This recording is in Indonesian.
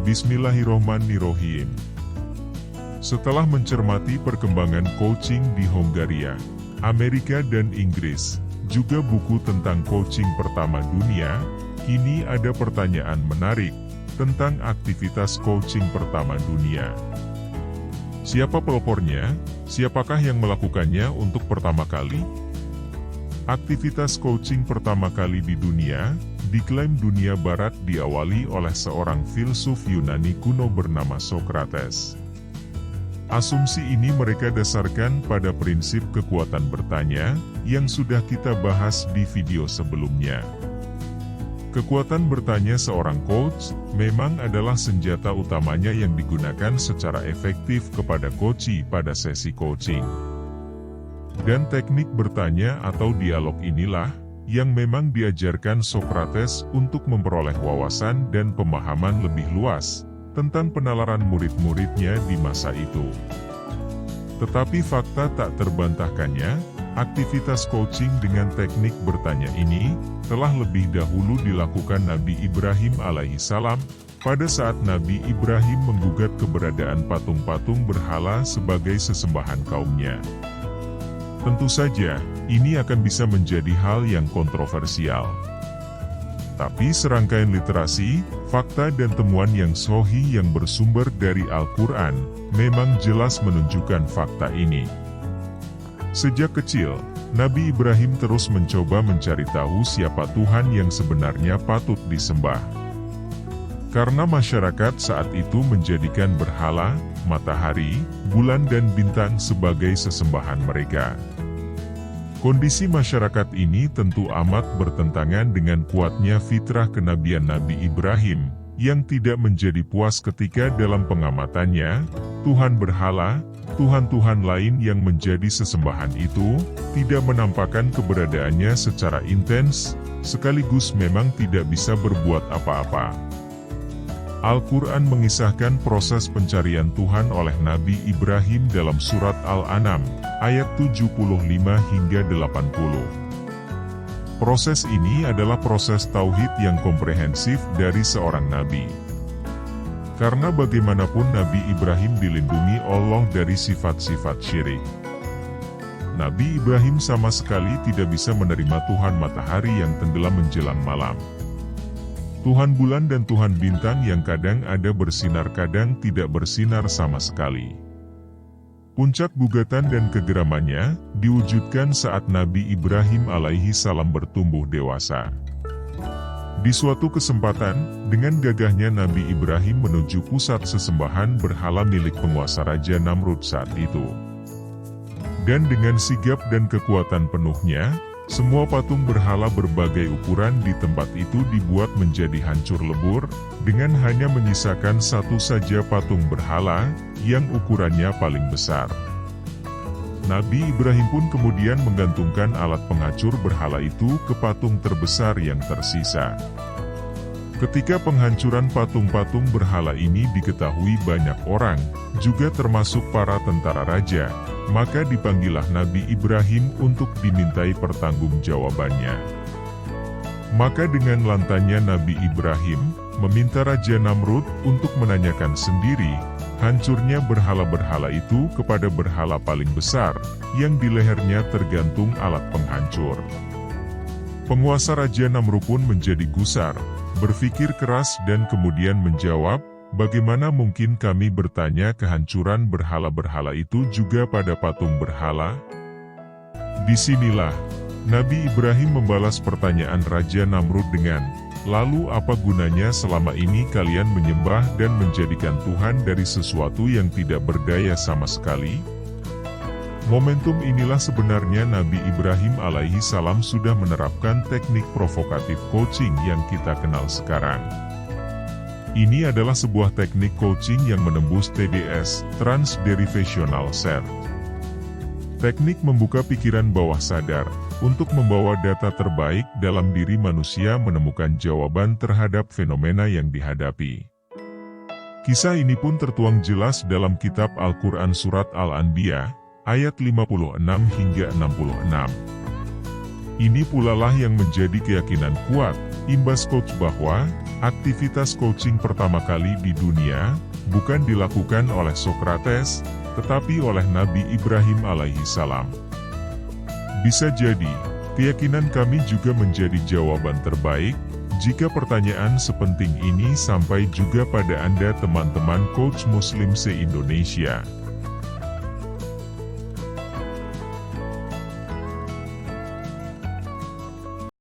Bismillahirrohmanirrohim. Setelah mencermati perkembangan coaching di Hongaria, Amerika dan Inggris, juga buku tentang coaching pertama dunia, kini ada pertanyaan menarik tentang aktivitas coaching pertama dunia. Siapa pelopornya? Siapakah yang melakukannya untuk pertama kali? Aktivitas coaching pertama kali di dunia, diklaim dunia barat diawali oleh seorang filsuf Yunani kuno bernama Socrates. Asumsi ini mereka dasarkan pada prinsip kekuatan bertanya, yang sudah kita bahas di video sebelumnya. Kekuatan bertanya seorang coach, memang adalah senjata utamanya yang digunakan secara efektif kepada coachee pada sesi coaching. Dan teknik bertanya atau dialog inilah, yang memang diajarkan Socrates untuk memperoleh wawasan dan pemahaman lebih luas tentang penalaran murid-muridnya di masa itu. Tetapi fakta tak terbantahkannya, aktivitas coaching dengan teknik bertanya ini telah lebih dahulu dilakukan Nabi Ibrahim alaihissalam pada saat Nabi Ibrahim menggugat keberadaan patung-patung berhala sebagai sesembahan kaumnya. Tentu saja, ini akan bisa menjadi hal yang kontroversial. Tapi serangkaian literasi, fakta dan temuan yang sahih yang bersumber dari Al-Quran, memang jelas menunjukkan fakta ini. Sejak kecil, Nabi Ibrahim terus mencoba mencari tahu siapa Tuhan yang sebenarnya patut disembah. Karena masyarakat saat itu menjadikan berhala, matahari, bulan dan bintang sebagai sesembahan mereka. Kondisi masyarakat ini tentu amat bertentangan dengan kuatnya fitrah kenabian Nabi Ibrahim, yang tidak menjadi puas ketika dalam pengamatannya, Tuhan berhala, Tuhan-Tuhan lain yang menjadi sesembahan itu, tidak menampakkan keberadaannya secara intens, sekaligus memang tidak bisa berbuat apa-apa. Al-Quran mengisahkan proses pencarian Tuhan oleh Nabi Ibrahim dalam surat Al-An'am, ayat 75 hingga 80. Proses ini adalah proses tauhid yang komprehensif dari seorang nabi. Karena bagaimanapun Nabi Ibrahim dilindungi Allah dari sifat-sifat syirik. Nabi Ibrahim sama sekali tidak bisa menerima Tuhan matahari yang tenggelam menjelang malam. Tuhan bulan dan Tuhan bintang yang kadang ada bersinar kadang tidak bersinar sama sekali. Puncak gugatan dan kegeramannya diwujudkan saat Nabi Ibrahim alaihissalam bertumbuh dewasa. Di suatu kesempatan, dengan gagahnya Nabi Ibrahim menuju pusat sesembahan berhala milik penguasa Raja Namrud saat itu. Dan dengan sigap dan kekuatan penuhnya, semua patung berhala berbagai ukuran di tempat itu dibuat menjadi hancur lebur, dengan hanya menyisakan satu saja patung berhala, yang ukurannya paling besar. Nabi Ibrahim pun kemudian menggantungkan alat penghancur berhala itu ke patung terbesar yang tersisa. Ketika penghancuran patung-patung berhala ini diketahui banyak orang, juga termasuk para tentara raja, maka dipanggillah Nabi Ibrahim untuk dimintai pertanggungjawabannya. Maka dengan lantanya Nabi Ibrahim meminta Raja Namrud untuk menanyakan sendiri hancurnya berhala-berhala itu kepada berhala paling besar, yang di lehernya tergantung alat penghancur. Penguasa Raja Namrud pun menjadi gusar, berpikir keras dan kemudian menjawab, bagaimana mungkin kami bertanya kehancuran berhala-berhala itu juga pada patung berhala? Disinilah, Nabi Ibrahim membalas pertanyaan Raja Namrud dengan, lalu apa gunanya selama ini kalian menyembah dan menjadikan Tuhan dari sesuatu yang tidak berdaya sama sekali? Momentum inilah sebenarnya Nabi Ibrahim alaihissalam sudah menerapkan teknik provokatif coaching yang kita kenal sekarang. Ini adalah sebuah teknik coaching yang menembus TDS, Transderivational Search. Teknik membuka pikiran bawah sadar, untuk membawa data terbaik dalam diri manusia menemukan jawaban terhadap fenomena yang dihadapi. Kisah ini pun tertuang jelas dalam kitab Al-Quran Surat Al-Anbiya, ayat 56 hingga 66. Ini pula lah yang menjadi keyakinan kuat, imbas coach bahwa, Aktivitas coaching pertama kali di dunia bukan dilakukan oleh Sokrates, tetapi oleh Nabi Ibrahim alaihi salam. Bisa jadi, keyakinan kami juga menjadi jawaban terbaik jika pertanyaan sepenting ini sampai juga pada Anda teman-teman coach muslim se-Indonesia.